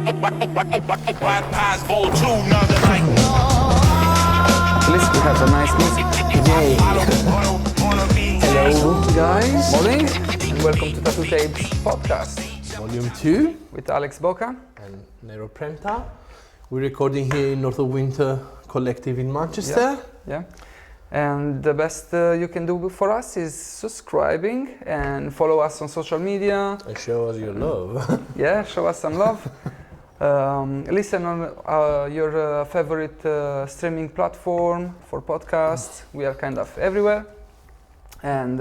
At least we have a nice music. Yay! Hello, guys. Morning, and welcome to TAPES podcast Volume 2 with Alex Boca. and Nero Prenta. We're recording here in North of Winter Collective in Manchester. Yeah. And the best you can do for us is subscribing and follow us on social media. And show us your love. Yeah, show us some love. Listen on your favorite streaming platform for podcasts. We are kind of everywhere. And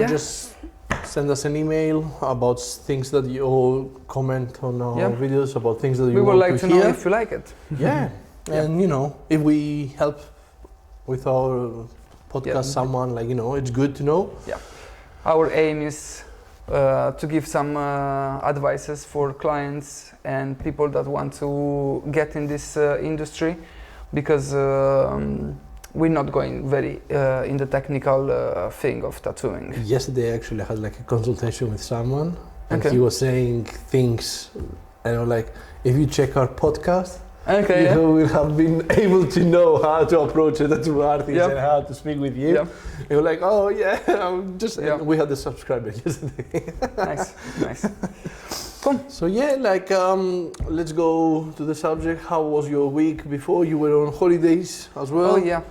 just send us an email about things that you all comment on our videos, about things that you we want would like to hear. know if you like it. Yeah. And if we help with our podcast someone, it's good to know. Yeah. Our aim is to give some advices for clients and people that want to get in this industry, because we're not going very in the technical thing of tattooing. Yesterday actually I had a consultation with someone, and Okay. he was saying things, if you check our podcast, Okay. you will have been able to know how to approach a tattoo artist and how to speak with you. Yeah. You're like, oh yeah, I'm just. Yeah. We had a subscriber yesterday. Nice. Cool. So let's go to the subject. How was your week before? You were on holidays as well. Oh yeah.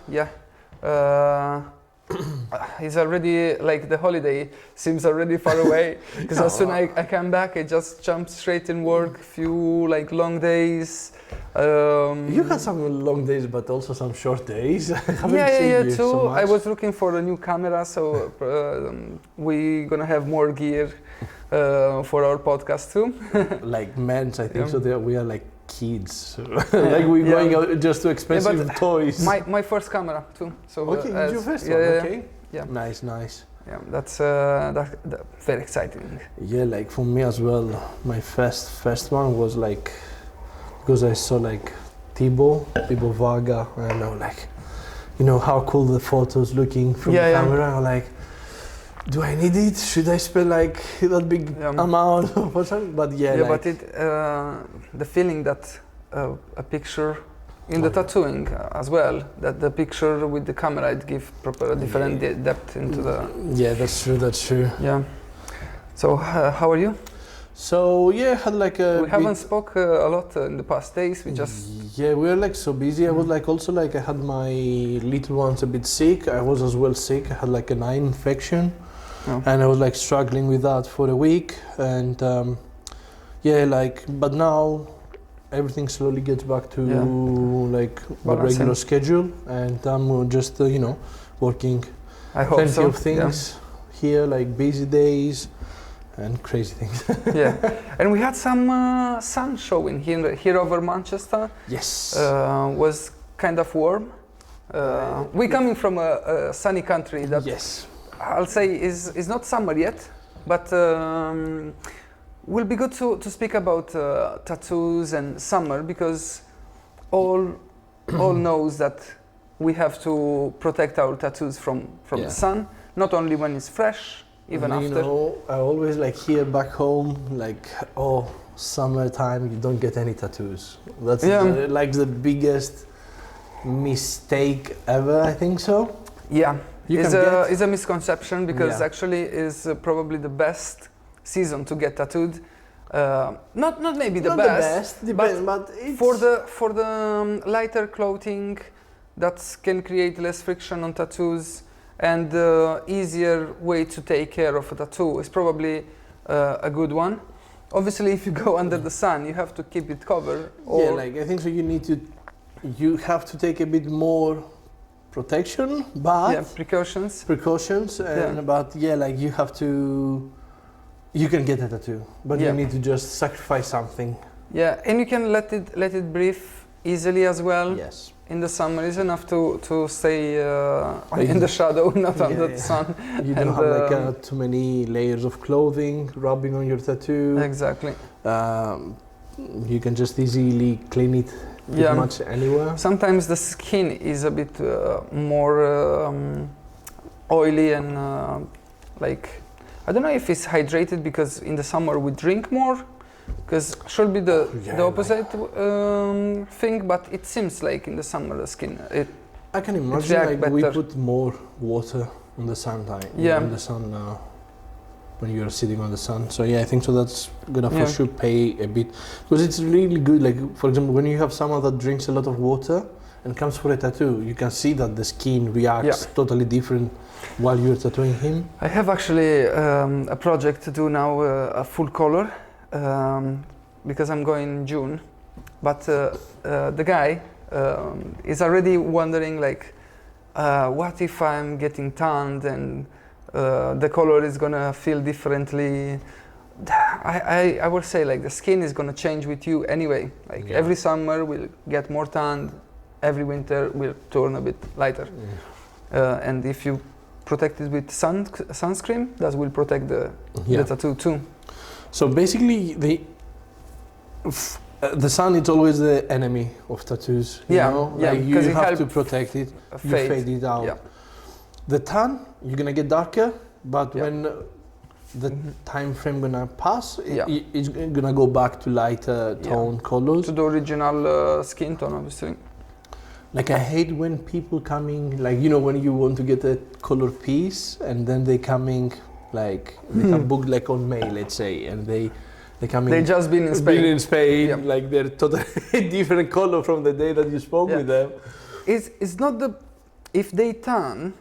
It's already the holiday seems already far away, because as soon as I come back, I just jump straight in work. Few long days. You had some long days, but also some short days. I haven't seen Yeah, you too. so much. I was looking for a new camera, so we're gonna have more gear for our podcast too. Like men's, I think Yeah. so. We are like kids, we're going out just to expensive toys. My first camera too. So Okay, it's your first one. Okay. Yeah. Nice. Yeah, that's very exciting. Yeah, for me as well. My first one was because I saw Thibaut Vaga, and I was how cool the photos looking from the camera. I'm do I need it? Should I spend that big amount for something? But but the feeling that a picture in the tattooing as well, that the picture with the camera, it gives proper different depth into the. Yeah, that's true. Yeah. So how are you? So I had we haven't spoke a lot in the past days. We just we were so busy. I was also I had my little ones a bit sick. I was as well sick. I had an eye infection. Oh. And I was struggling with that for a week, and but now everything slowly gets back to the regular schedule, and I'm just working I hope plenty so. of things here, busy days and crazy things. Yeah, and we had some sun showing here over Manchester. Yes, was kind of warm. We're coming from a sunny country that I'll say is not summer yet, but will be good to speak about tattoos and summer, because all knows that we have to protect our tattoos from the sun, not only when it's fresh, even after. I always hear back home summertime you don't get any tattoos. That's the biggest mistake ever, I think so. Yeah. It's a misconception, because actually is probably the best season to get tattooed. Not maybe the best, but for the lighter clothing that can create less friction on tattoos, and the easier way to take care of a tattoo is probably a good one. Obviously, if you go under the sun, you have to keep it covered. I think so. You have to take a bit more protection, but precautions, and but you have to. You can get a tattoo, but you need to just sacrifice something. Yeah, and you can let it breathe easily as well. Yes. In the summer, is enough to stay in the shadow, not under the sun. You don't have too many layers of clothing rubbing on your tattoo. Exactly. You can just easily clean it pretty much anywhere. Sometimes the skin is a bit more oily and I don't know if it's hydrated, because in the summer we drink more, Because should be the opposite thing, but it seems like in the summer the skin. I can imagine like we put more water on the sun in the sun when you're sitting on the sun. So yeah, I think so. That's gonna for sure pay a bit because it's really good. Like for example, when you have someone that drinks a lot of water and comes for a tattoo, you can see that the skin reacts totally different while you're tattooing him. I have actually a project to do now, a full color, because I'm going in June, but the guy is already wondering like, what if I'm getting tanned and the color is gonna feel differently. I would say like the skin is gonna change with you anyway. Like every summer we'll get more tanned, every winter will turn a bit lighter. And if you protect it with sunscreen, that will protect the tattoo too. So basically the sun is always the enemy of tattoos. You know? Like you have to protect it, you fade it out. The tan, you're gonna get darker, but when the time frame gonna pass, it's gonna go back to lighter tone colors. To the original skin tone, obviously. Like I hate when people coming, like you know when you want to get a color piece and then they coming like they have booked like on May, let's say, and they coming. They just been in Spain. Like they're totally different color from the day that you spoke with them. It's not the if they tan,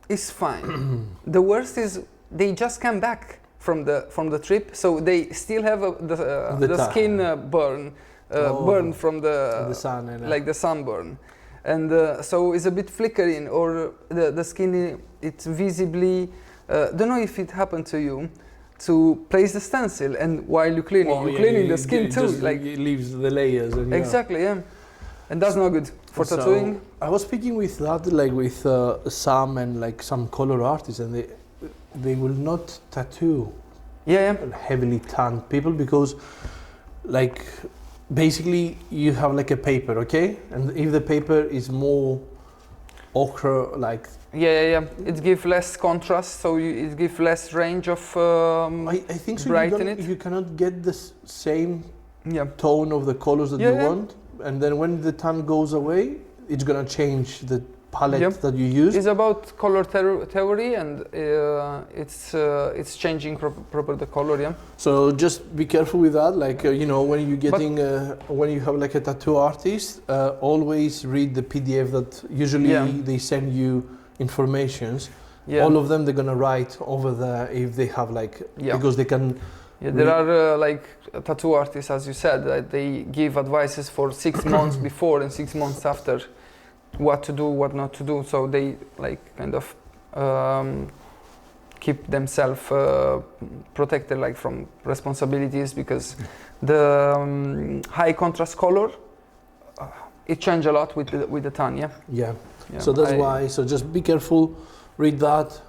it's fine. The worst is they just come back from the trip, so they still have the skin burn from the sun, like the sunburn. And so it's a bit flickering, or the skin, it's visibly, don't know if it happened to you, to place the stencil and while you're cleaning, you're cleaning the skin too. Like it leaves the layers. And exactly, and that's not good for tattooing. I was speaking with that, like with Sam and like some color artists, and they will not tattoo heavily tanned people because like basically you have like a paper, okay? And if the paper is more ochre, like it gives less contrast, so it gives less range of I think so. You cannot get the same tone of the colors that you want, and then when the tan goes away, it's gonna change the palette that you use. It's about color theory, and it's changing proper the color. So just be careful with that. Like you know, when you're getting when you have like a tattoo artist, always read the PDF that usually they send you informations. All of them they're gonna write over there if they have like because they can. There are like tattoo artists, as you said, that they give advices for 6 months before and 6 months after. What to do, what not to do, so they like kind of keep themselves protected like from responsibilities, because the high contrast color it changes a lot with the tan. So that's why. So just be careful, read that,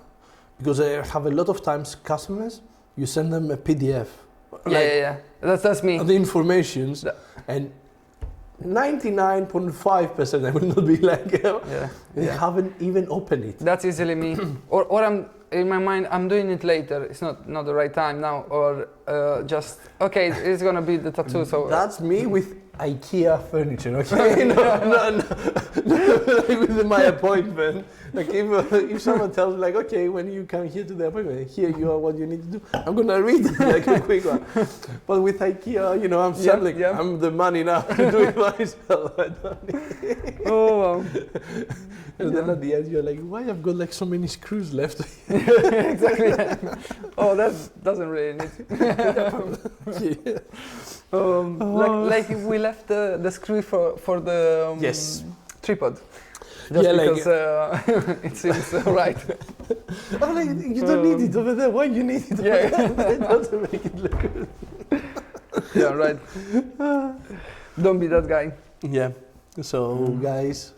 because I have a lot of times customers. You send them a PDF. That's me. The informations and. 99.5% I will not be like they haven't even opened it. That's easily me. or I'm in my mind I'm doing it later. It's not the right time now, or just okay, it's gonna be the tattoo. So that's me with IKEA furniture. Okay, no, like with my appointment. Like if someone tells me like, okay, when you come here to the appointment, here you are, what you need to do. I'm gonna read it like a quick one. But with IKEA, you know, I'm I'm the money now to do it myself. I don't need oh wow. And then at the end you're like, why I've got like so many screws left? Exactly. Oh, that doesn't really need. Like if we left the screw for the tripod. Just because it seems right. I'm like, you don't need it over there. Why you need it over there? It doesn't make it look good. Right. Don't be that guy. So guys,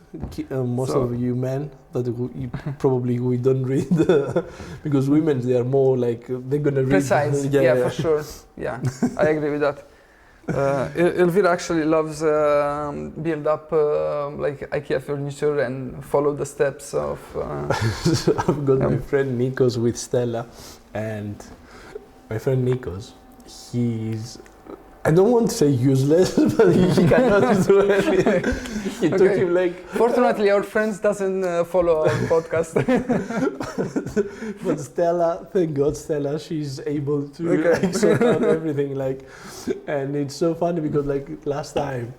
most of you men that we don't read because women they are more like they're gonna read. Precise. For sure. I agree with that. Elvira actually loves build up like IKEA furniture and follow the steps of. So I've got my friend Nikos with Stella, and my friend Nikos, he's I don't want to say useless, but he cannot do anything. It took him like... Fortunately, our friends doesn't follow our podcast. But Stella, thank God Stella, she's able to like, sort out everything. Like, and it's so funny because like last time,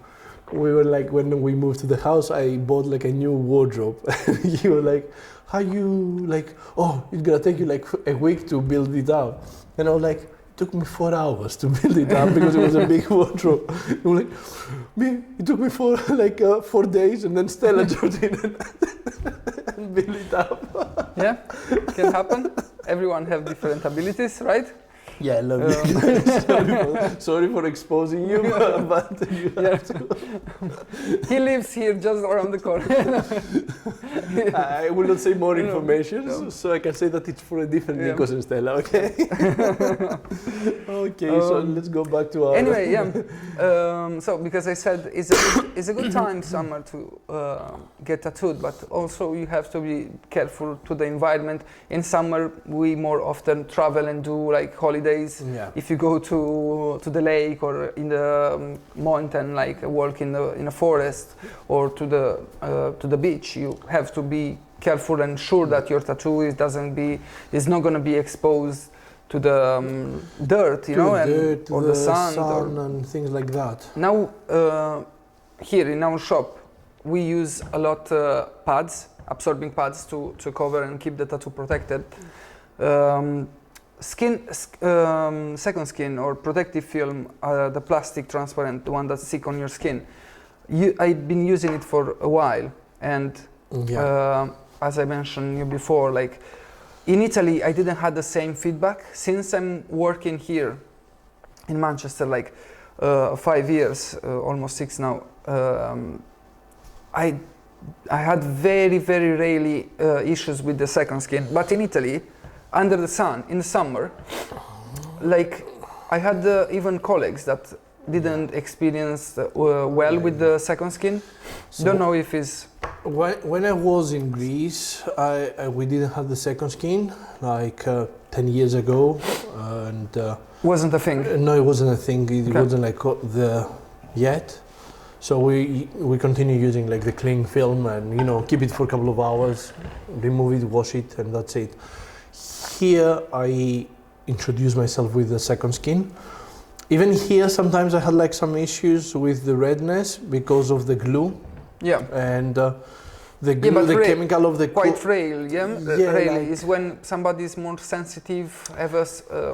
we were like, when we moved to the house, I bought like a new wardrobe. You were like, how you like, oh, it's gonna take you like a week to build it up. And I was like, it took me 4 hours to build it up because it was a big wardrobe. I was like, me, it took me 4 days, and then Stella jumped in and built it up. Yeah, can happen. Everyone have different abilities, right? Yeah, I love you. Sorry for exposing you, but you have to. He lives here just around the corner. I will not say more information, so I can say that it's for a different Nikos and Stella, okay? Okay, so let's go back to our... Anyway, so because I said it's a good time summer to get tattooed, but also you have to be careful to the environment. In summer, we more often travel and do like holidays. If you go to the lake or in the mountain, like walk in a forest, or to the beach, you have to be careful and sure that your tattoo is not going to be exposed to the dirt, you know, or the sun and things like that. Now, here in our shop, we use a lot pads, absorbing pads to cover and keep the tattoo protected. Second skin or protective film, the plastic transparent, the one that's stick on your skin. I've been using it for a while, and as I mentioned you before, like in Italy, I didn't have the same feedback. Since I'm working here in Manchester, like 5 years, almost 6 now, I had very, very rarely issues with the second skin. But in Italy, under the sun, in the summer, like I had even colleagues that didn't experience well with the second skin. So don't know if it's... When I was in Greece, we didn't have the second skin, like 10 years ago, and... wasn't a thing? No, it wasn't a thing. It wasn't like yet. So we continue using like the cling film and, you know, keep it for a couple of hours, remove it, wash it, and that's it. Here I introduce myself with the second skin. Even here sometimes I had like some issues with the redness because of the glue. Yeah. And the glue, the chemical of the... Quite frail, really, like, is when somebody is more sensitive.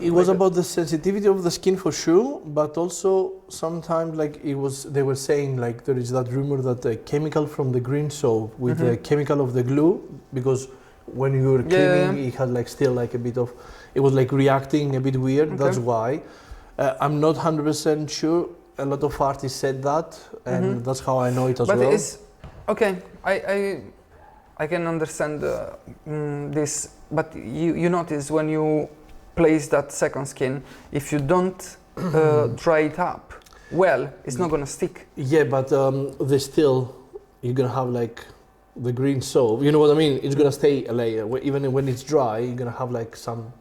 It was about the sensitivity of the skin for sure, but also sometimes like they were saying like there is that rumor that the chemical from the green soap with the chemical of the glue, because when you were cleaning, it had like still like a bit of, it was like reacting a bit weird. That's why. I'm not 100% sure. A lot of artists said that, and that's how I know it as well. But it's okay. I can understand this, but you notice when you place that second skin, if you don't dry it up well, it's not gonna stick. Yeah, but you're gonna have like the green soap, you know what I mean? It's gonna stay a layer. Even when it's dry, you're gonna have like some...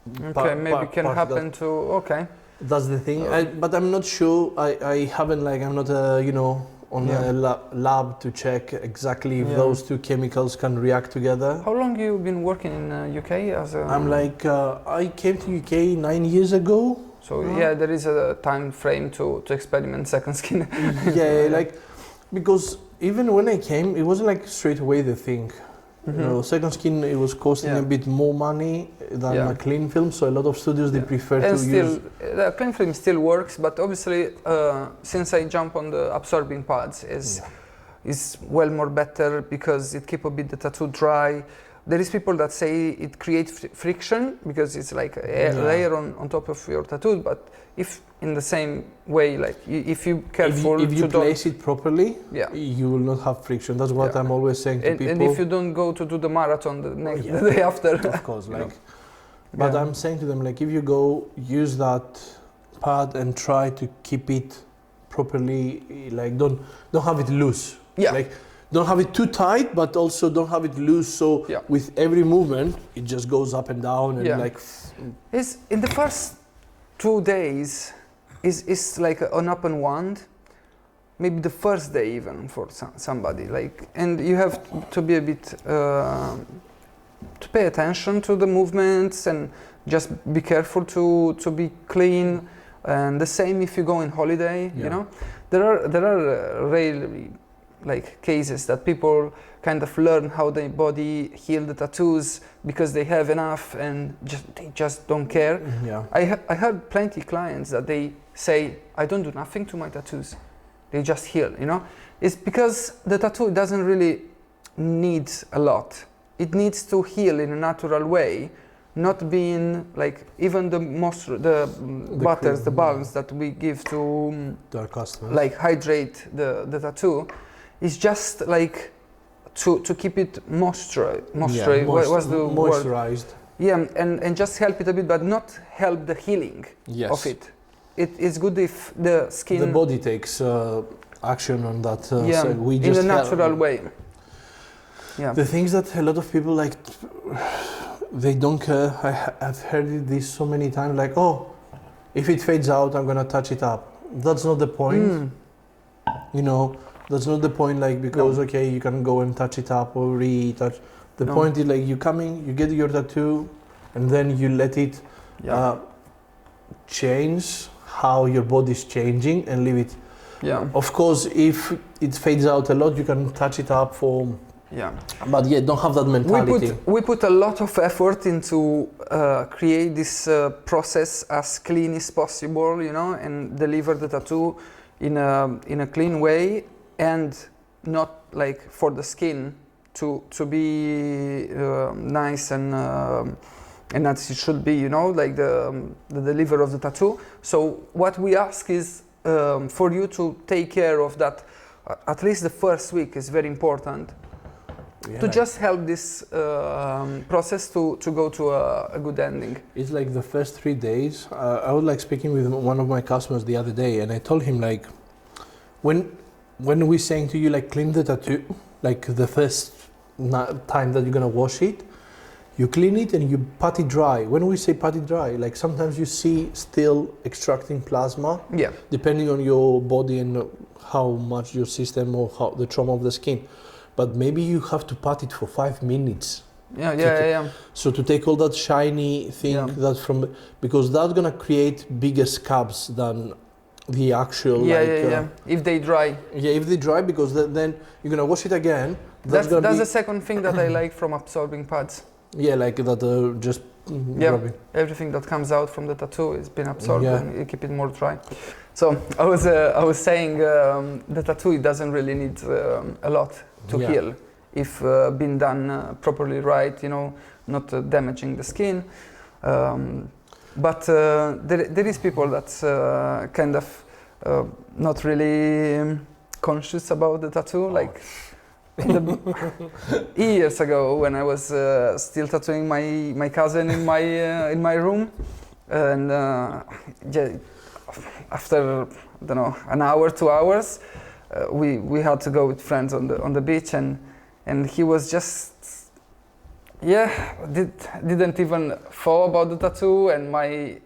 maybe can happen to... Okay. That's the thing. But I'm not sure. I haven't like, I'm not on a lab to check exactly if those two chemicals can react together. How long you been working in UK as a... I'm like, I came to UK 9 years ago. So there is a time frame to experiment second skin. Like, because even when I came, it wasn't like straight away the thing. You know, second skin, it was costing a bit more money than a clean film, so a lot of studios they prefer to use. The clean film still works, but obviously since I jump on the absorbing pads is well more better because it keeps a bit the tattoo dry. There is people that say it creates friction because it's like a layer on top of your tattoo, but if in the same way, like if you careful if you place it properly, you will not have friction. That's what I'm always saying to people. And if you don't go to do the marathon the day after, of course, like. But I'm saying to them, like, if you go use that pad and try to keep it properly, like don't have it loose. Like, don't have it too tight, but also don't have it loose. So with every movement, it just goes up and down and like. It's in the first 2 days, is like an open wound. Maybe the first day even for somebody, like, and you have to be a bit to pay attention to the movements and just be careful to be clean. And the same if you go on holiday, you know, there are rarely like cases that people kind of learn how their body heal the tattoos because they have enough and they just don't care. Yeah. I heard plenty clients that they say, I don't do nothing to my tattoos. They just heal, you know? It's because the tattoo doesn't really need a lot. It needs to heal in a natural way, not being like even the butters, the balms that we give to our customers, like hydrate the tattoo, is just like to keep it moisturized. What's the moisturized? Word? Yeah, and just help it a bit, but not help the healing of it. It's good if the skin... The body takes action on that. So we in just a natural way. Yeah. The things that a lot of people like, they don't care. I've heard this so many times, like, oh, if it fades out, I'm gonna touch it up. That's not the point. You know, that's not the point, like, because, okay, you can go and touch it up or retouch. The point is, like, you come in, you get your tattoo, and then you let it change how your body is changing and leave it. Yeah. Of course, if it fades out a lot, you can touch it up for... Yeah. But yeah, don't have that mentality. We put a lot of effort into create this process as clean as possible, you know, and deliver the tattoo in a clean way, and not like for the skin to be nice and as it should be, you know, like the delivery of the tattoo. So what we ask is for you to take care of that. At least the first week is very important. To just help this process to go to a good ending. It's like the first 3 days. I was like speaking with one of my customers the other day, and I told him, like, when we're saying to you, like, clean the tattoo, like the first time that you're gonna wash it, you clean it and you pat it dry. When we say pat it dry, like sometimes you see still extracting plasma. Yeah. Depending on your body and how much your system or how the trauma of the skin. But maybe you have to pat it for 5 minutes. Yeah. So to take all that shiny thing that's from, because that's gonna create bigger scabs than the actual. If they dry. Yeah, if they dry, because then you're gonna wash it again. That's the second thing that I like from absorbing pads. Yeah, like that just rubbing. Everything that comes out from the tattoo is been absorbed and you keep it more dry. So I was saying the tattoo, it doesn't really need a lot to heal if been done properly right, you know, not damaging the skin. But there is people that's kind of not really conscious about the tattoo. Like years ago when I was still tattooing my cousin in my room, and after, I don't know, an hour, 2 hours, we had to go with friends on the beach, and he was just didn't even thought about the tattoo, and my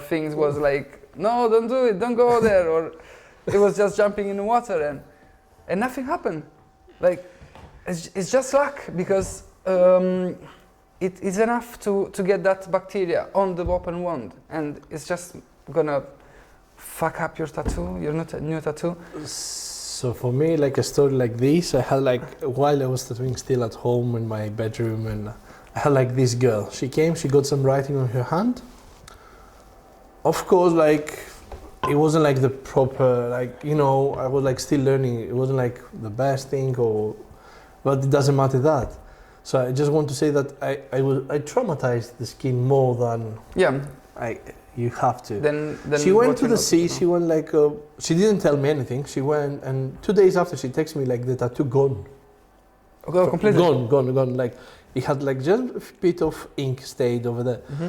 things was like, no, don't do it, don't go there, or it was just jumping in the water, and nothing happened. Like it's just luck, because it is enough to get that bacteria on the open wound, and it's just gonna fuck up your tattoo, your new tattoo. So for me, like a story like this, I had like, while I was tattooing still at home in my bedroom, and I had like this girl. She came, she got some writing on her hand. Of course, like, it wasn't like the proper, like, you know, I was like still learning. It wasn't like the best thing, but it doesn't matter that. So I just want to say that I traumatized the skin more than you have to. Then she went to the sea. She went like she didn't tell me anything. She went, and 2 days after she texted me like the tattoo gone. Okay, completely gone. Like it had like just a bit of ink stayed over there. Mm-hmm.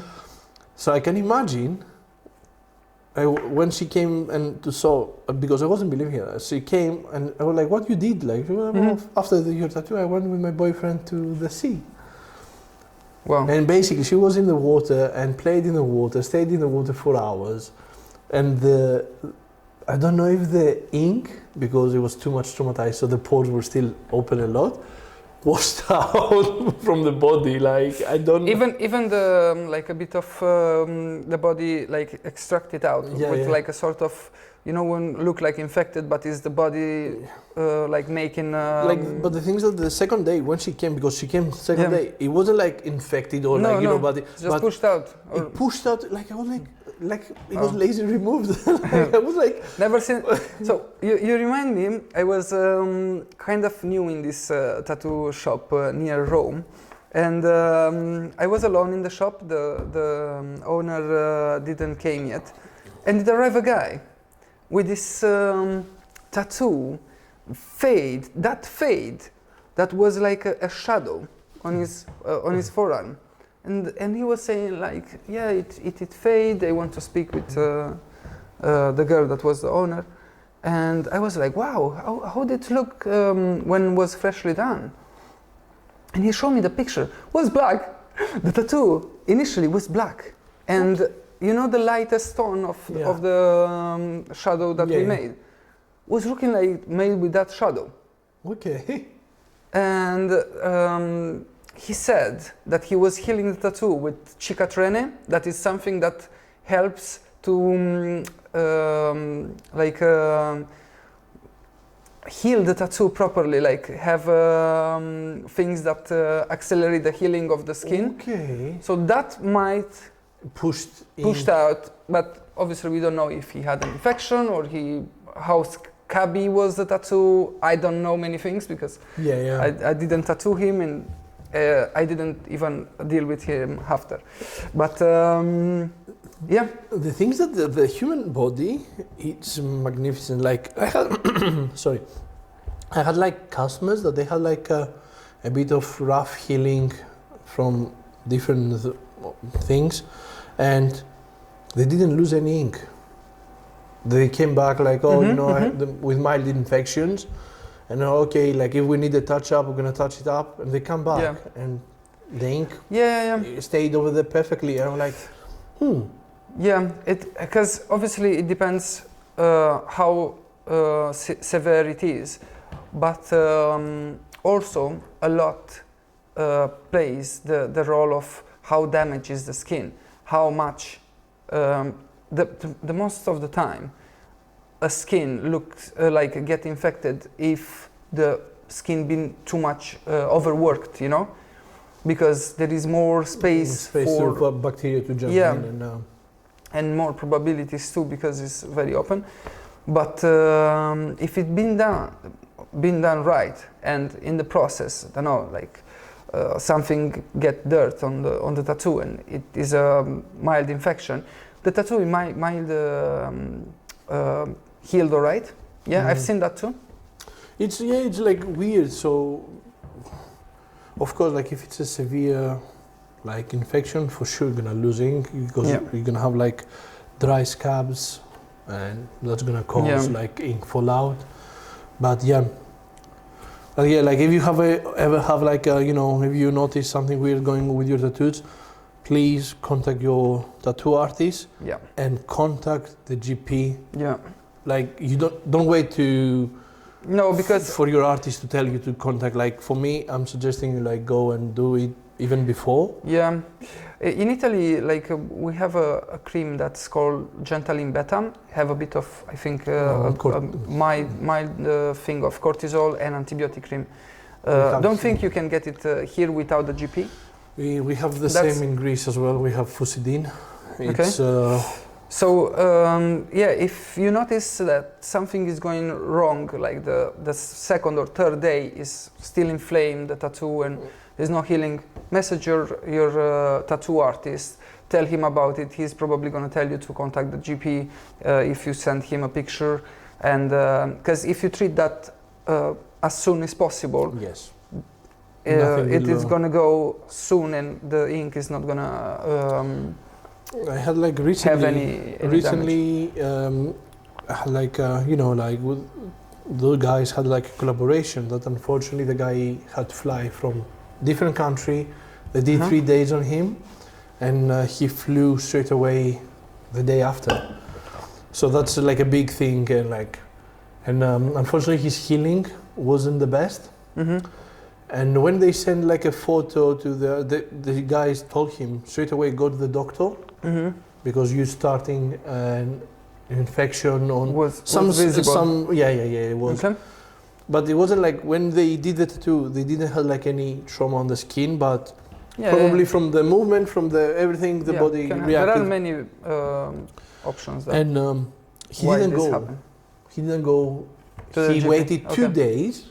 So I can imagine. When she came and saw, because I wasn't believing her, she came and I was like, "What you did?" Like after your tattoo, I went with my boyfriend to the sea. Wow! And basically, she was in the water and played in the water, stayed in the water for hours. and I don't know if the ink, because it was too much traumatized, so the pores were still open a lot, washed out from the body. Like I don't even the like a bit of the body like extracted out with like a sort of, you know, when look like infected, but is the body like making but the things that the second day when she came, because she came second day, it wasn't like infected or like, you know, but it's just pushed out. It pushed out, like I was like it was laser removed. Like, I was like never seen. So you remind me, I was kind of new in this tattoo shop near Rome, and I was alone in the shop. The owner didn't came yet, and it arrived a guy with this tattoo fade that was like a shadow on his forearm. And he was saying like, yeah, it fade. I want to speak with the girl that was the owner, and I was like, wow, how did it look when it was freshly done? And he showed me the picture. It was black. The tattoo initially was black, and you know the lightest tone of the shadow that we made was looking like made with that shadow. Okay. And he said that he was healing the tattoo with cicatrene. That is something that helps to heal the tattoo properly, like have things that accelerate the healing of the skin. Okay. So that might pushed out, but obviously we don't know if he had an infection or how scabby was the tattoo. I don't know many things because I didn't tattoo him, and I didn't even deal with him after. But the things that the human body, it's magnificent. Like I had like customers that they had like a bit of rough healing from different things, and they didn't lose any ink. They came back like, with mild infections, and okay, like if we need a touch up, we're gonna touch it up, and they come back and the ink stayed over there perfectly. And I'm like, because obviously it depends how severe it is, but also a lot plays the role of how damaged is the skin, how much. The most of the time, a skin looks like get infected if the skin been too much overworked, you know, because there is more space for bacteria to jump in, and more probabilities too, because it's very open. But if it been done right, and in the process, I don't know, like something get dirt on the tattoo, and it is a mild infection, the tattoo is mild healed, all right? Yeah, I've seen that too. It's like weird. So, of course, like if it's a severe like infection, for sure you're gonna lose ink because you're gonna have like dry scabs, and that's gonna cause like ink fallout. But like if you ever have like if you notice something weird going with your tattoos, please contact your tattoo artist and contact the GP. Yeah. Like you don't wait because for your artist to tell you to contact. Like for me, I'm suggesting you like go and do it even before. Yeah. In Italy, like we have a cream that's called Gentalin Beta. Have a bit of, I think, mild thing of cortisol and antibiotic cream. Don't think you can get it here without the GP. We have the same in Greece as well. We have Fusidin. It's, if you notice that something is going wrong, like the second or third day is still inflamed, the tattoo, and there's no healing, message your tattoo artist, tell him about it. He's probably going to tell you to contact the GP if you send him a picture. And because if you treat that as soon as possible, it is going to go soon, and the ink is not going to I had like recently I had like with the guys had like a collaboration that unfortunately the guy had to fly from different country. They did 3 days on him, and he flew straight away the day after. So that's like a big thing, and unfortunately his healing wasn't the best. And when they send like a photo to the guys told him straight away, go to the doctor, because you're starting an infection on was visible. It was. Okay. But it wasn't like when they did the tattoo, they didn't have like any trauma on the skin, but probably from the movement, from the everything, the body reacted. There are many options there. And he didn't go. He didn't go. He waited 2 days.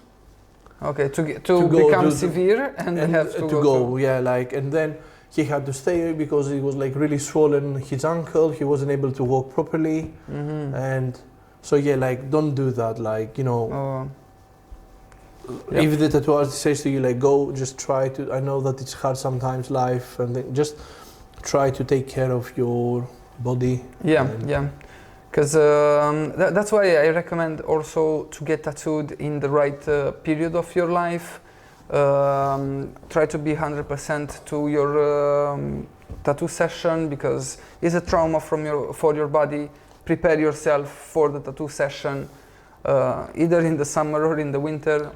Okay, to become severe and have to go. And then he had to stay because he was like really swollen his ankle. He wasn't able to walk properly, and so don't do that. If the tattoo artist says to you go, just try to. I know that it's hard sometimes, life, and then just try to take care of your body. Because that's why I recommend also to get tattooed in the right period of your life. Try to be 100% to your tattoo session, because it's a trauma for your body. Prepare yourself for the tattoo session, either in the summer or in the winter.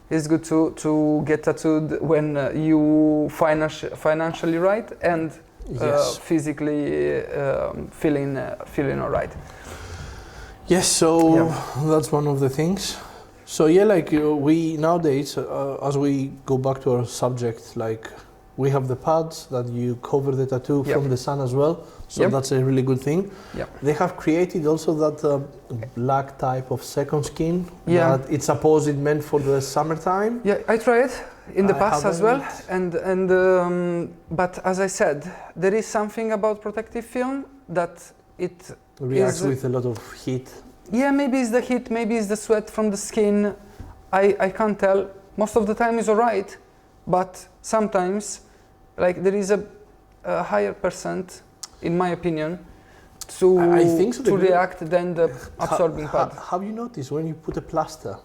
It's good to get tattooed when you financially right and physically feeling all right. Yes, so that's one of the things. So we nowadays, as we go back to our subject, we have the pads that you cover the tattoo from the sun as well. So that's a really good thing. They have created also that black type of second skin. That it's supposed meant for the summertime. Yeah, I tried in the past as well. But as I said, there is something about protective film that it reacts with a lot of heat. Yeah, maybe it's the heat, maybe it's the sweat from the skin. I can't tell. Most of the time is alright, but sometimes there is a higher percent, in my opinion, to react than the absorbing pad. Have you noticed when you put a plaster,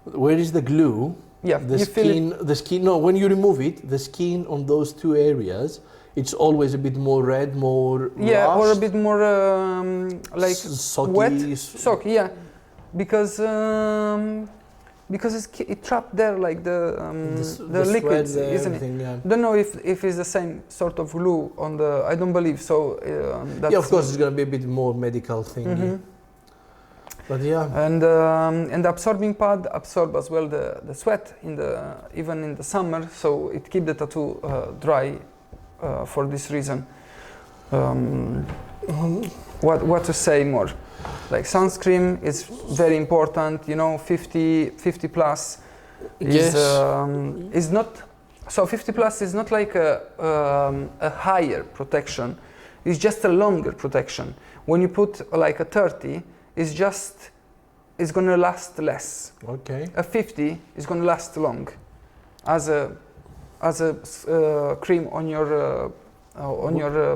where is the glue? The skin. No, when you remove it, the skin on those two areas, it's always a bit more red, more rushed, or a bit more soggy, because it trapped there the liquids, isn't it? Don't know if it's the same sort of glue on the. I don't believe so. Of course, it's gonna be a bit more medical thing. But and the absorbing pad absorb as well the sweat even in the summer, so it keep the tattoo dry. For this reason, what to say more? Sunscreen is very important. 50 plus is not. So 50 plus is not like a higher protection. It's just a longer protection. When you put a 30, it's gonna last less. Okay. A 50 is gonna last long, as a cream on your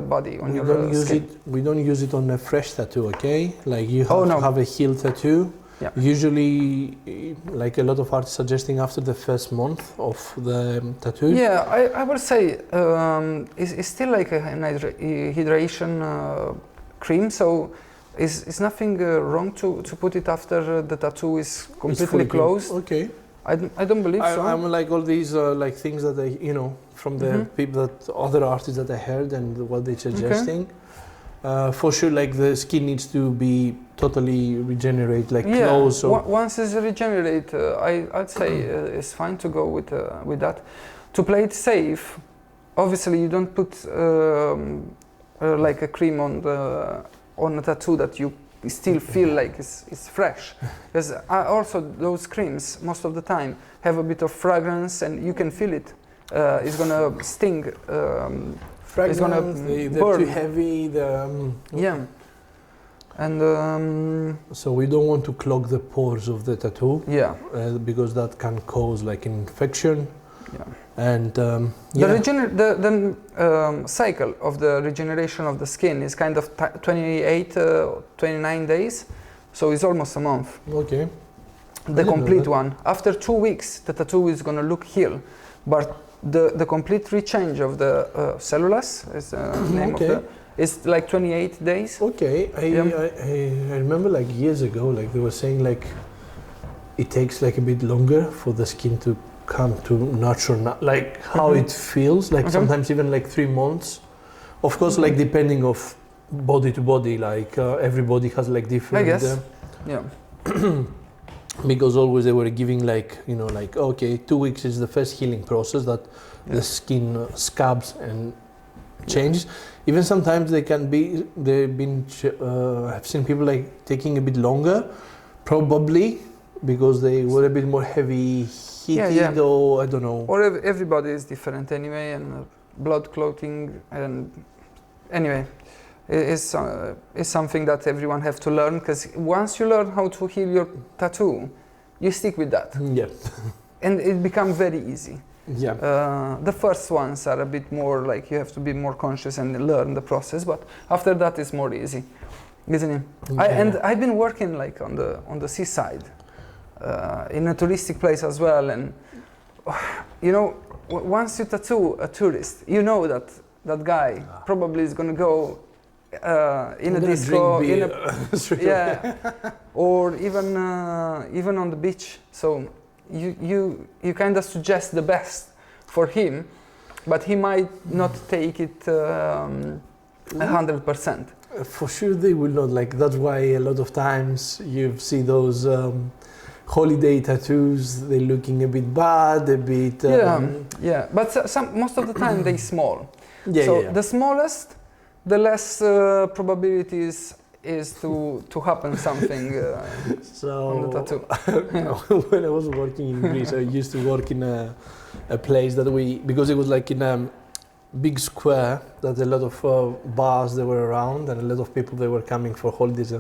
body, on your skin. We don't use it on a fresh tattoo, okay? You have to have a heel tattoo. Yeah. Usually, a lot of artists suggesting after the first month of the tattoo. Yeah, I would say it's still an hydration cream, so it's nothing wrong to put it after the tattoo is completely closed. Okay. I don't believe so. I'm all these things that from the people other artists that I heard and what they're suggesting. For sure, the skin needs to be totally regenerate, close. So once it's regenerate, I'd say it's fine to go with that. To play it safe, obviously you don't put a cream on a tattoo that you still feel like it's fresh, because also those creams most of the time have a bit of fragrance and you can feel it. It's gonna sting. Fragrance, it's gonna they're too heavy. And so we don't want to clog the pores of the tattoo. Because that can cause an infection. And the cycle of the regeneration of the skin is kind of 29 days, so it's almost a month. Okay. The complete one. After 2 weeks, the tattoo is going to look healed, but the complete rechange of the cellulose is the name of It's like 28 days. Okay, I remember like years ago, like they were saying like it takes like a bit longer for the skin to come to natural, like how it feels, like sometimes even like 3 months. Of course, like depending of body to body, like everybody has like different. I guess. Yeah. Because always they were giving like, you know, like, okay, 2 weeks is the first healing process that the skin scabs and changes. Even sometimes they've been, I've seen people like taking a bit longer, probably because they were a bit more heavy heated or I don't know. Or everybody is different anyway, and blood clotting, and anyway, it's something that everyone have to learn, because once you learn how to heal your tattoo, you stick with that. Yeah. And it becomes very easy. Yeah. The first ones are a bit more like you have to be more conscious and learn the process, but after that it's more easy, isn't it? Yeah. And I've been working like on the seaside, in a touristic place as well, and you know, once you tattoo a tourist, you know that guy probably is gonna go in a disco, or even on the beach. So you kind of suggest the best for him, but he might not take it 100%. For sure they will not, like that's why a lot of times you see those holiday tattoos, they're looking a bit bad, a bit but most of the time they small. The the smallest, the less probabilities is to happen something on the tattoo. When I was working in Greece, I used to work in a place that because it was like in a big square that a lot of bars they were around and a lot of people they were coming for holidays.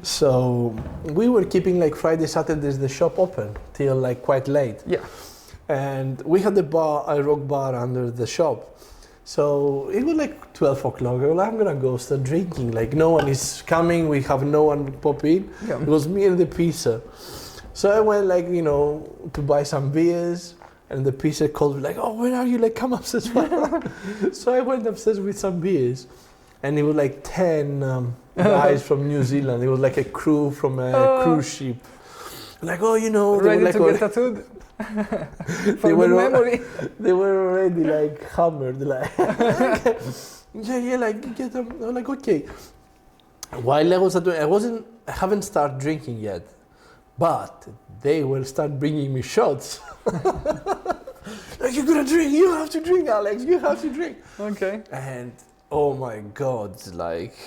So we were keeping like Friday, Saturdays the shop open till like quite late. Yeah. And we had a rock bar under the shop. So it was like 12 o'clock. I was like, I'm gonna go start drinking. Like no one is coming. We have no one pop in. Yeah. It was me and the pizza. So I went like, you know, to buy some beers. And the pizza called me like, oh, where are you? Like, come upstairs. So I went upstairs with some beers. And it was like 10 guys from New Zealand. It was like a crew from a cruise ship. Like, oh, you know. Ready like, to get tattooed? For good memory. They were already like hammered. Like, like, get them. I was like, okay. While I was tattooing, I haven't started drinking yet. But they will start bringing me shots. Like, you're gonna drink, you have to drink, Alex, you have to drink. Okay. And oh my God, like,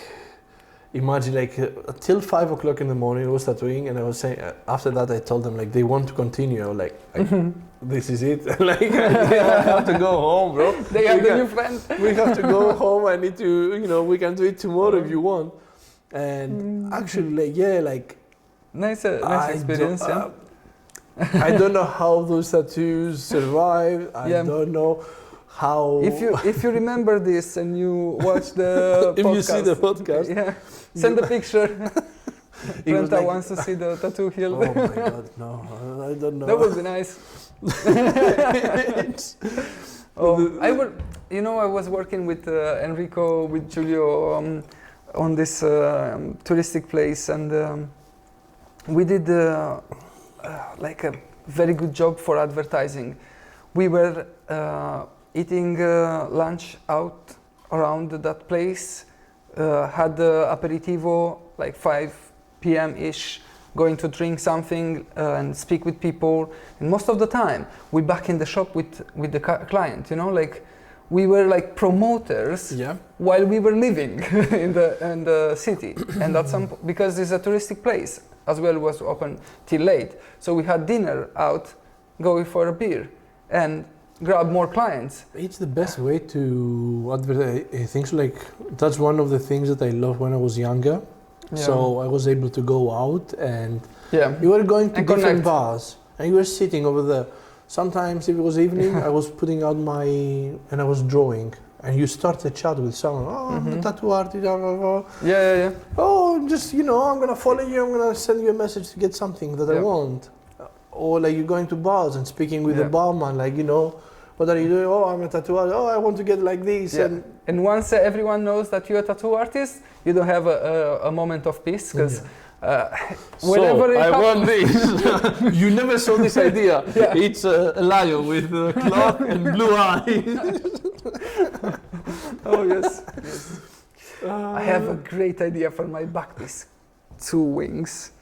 imagine like till 5 o'clock in the morning I was tattooing, and I was saying, after that I told them like they want to continue. I was like this is it. Like, I have to go home, bro. They have the new friend. We have to go home. I need to, you know, we can do it tomorrow if you want. And actually, like, nice experience, I don't know how those tattoos survive. I don't know how. If you remember this and you watch the if podcast, you see the podcast, send a picture. Prenta wants to see the tattoo healed. Oh my God, no, I don't know. That would be nice. I was working with Enrico, with Giulio on this touristic place, and we did like a very good job for advertising. We were eating lunch out around that place, had aperitivo like 5 p.m.-ish, going to drink something and speak with people. And most of the time, we back in the shop with the client, you know, like we were like promoters while we were living in the city. And that's because it's a touristic place as well, was open till late. So we had dinner out, going for a beer and grab more clients. It's the best way to advertise. I think so, like that's one of the things that I loved when I was younger. Yeah. So I was able to go out and you were going to different bars and you were sitting over there. Sometimes if it was evening, I was putting out and I was drawing. And you start a chat with someone, I'm a tattoo artist, Oh, just, you know, I'm going to follow you, I'm going to send you a message to get something that I want. Or like you're going to bars and speaking with the barman, like, you know, what are you doing? Oh, I'm a tattoo artist. Oh, I want to get like this. Yeah. And once everyone knows that you're a tattoo artist, you don't have a moment of peace, because whenever I want this. You never saw this idea. Yeah. It's a lion with a clock and blue eyes. Oh yes. I have a great idea for my back piece. 2 wings.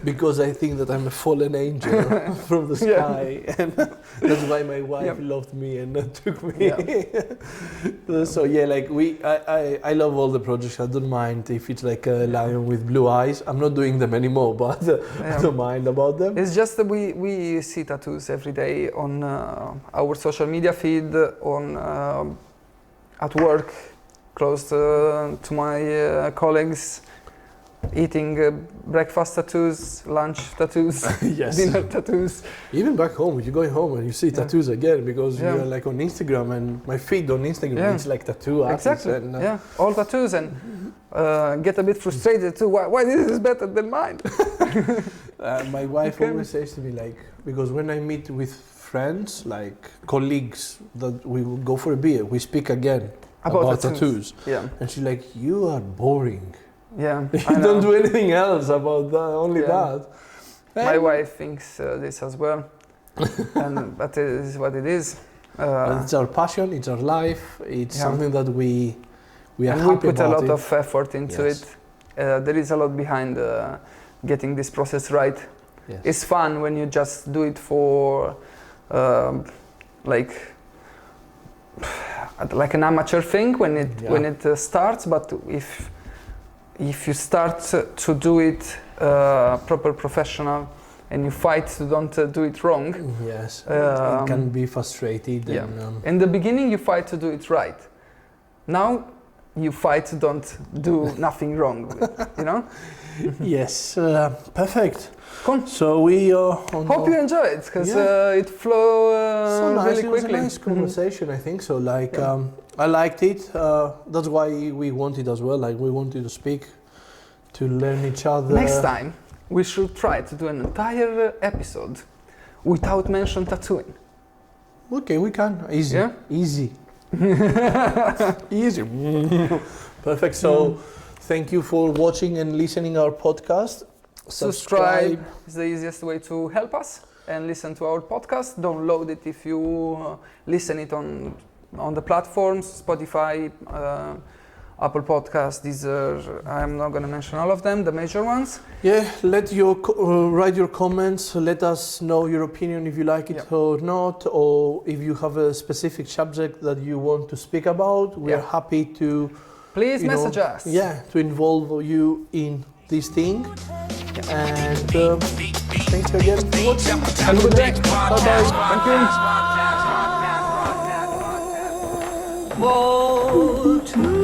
Because I think that I'm a fallen angel from the sky, and that's why my wife loved me and took me. So like I love all the projects. I don't mind if it's like a lion with blue eyes. I'm not doing them anymore, but I don't mind about them. It's just that we see tattoos every day on our social media feed, on at work, close to my colleagues. Eating breakfast tattoos, lunch tattoos, dinner tattoos. Even back home, you're going home and you see tattoos again, because you're like on Instagram, and my feed on Instagram it's like tattoo artists. Exactly. And, all tattoos, and get a bit frustrated too. Why this is better than mine? My wife always says to me, like, because when I meet with friends, like colleagues, that we will go for a beer, we speak again about tattoos. Yeah. And she's like, you are boring. Yeah, you don't do anything else about that, only that. My wife thinks this as well, but it is what it is. It's our passion, it's our life, it's something that we are and happy we put about a lot of effort into it. There is a lot behind getting this process right. Yes. It's fun when you just do it for like an amateur thing when it starts, but if you start to do it proper professional, and you fight to don't do it wrong, it can be frustrated. Yeah. In the beginning, you fight to do it right. Now, you fight to don't do nothing wrong. You know? Yes, perfect. Cool. So we hope you enjoy it, because it flew really quickly. It was a nice conversation, I think so. Like I liked it. That's why we wanted as well. Like we wanted to speak, to learn each other. Next time we should try to do an entire episode without mention tattooing. Okay, we can. Easy. Yeah? Easy. Easy. Perfect. So thank you for watching and listening our podcast. Subscribe is the easiest way to help us, and listen to our podcast. Download it if you listen it on the platforms, Spotify, Apple Podcasts, Deezer. I'm not going to mention all of them, the major ones. Yeah, write your comments. Let us know your opinion, if you like it or not, or if you have a specific subject that you want to speak about. We are happy to... Please message us. Yeah, to involve you in this thing. And thank you again for watching. Have a good day. Bye-bye. Thank you.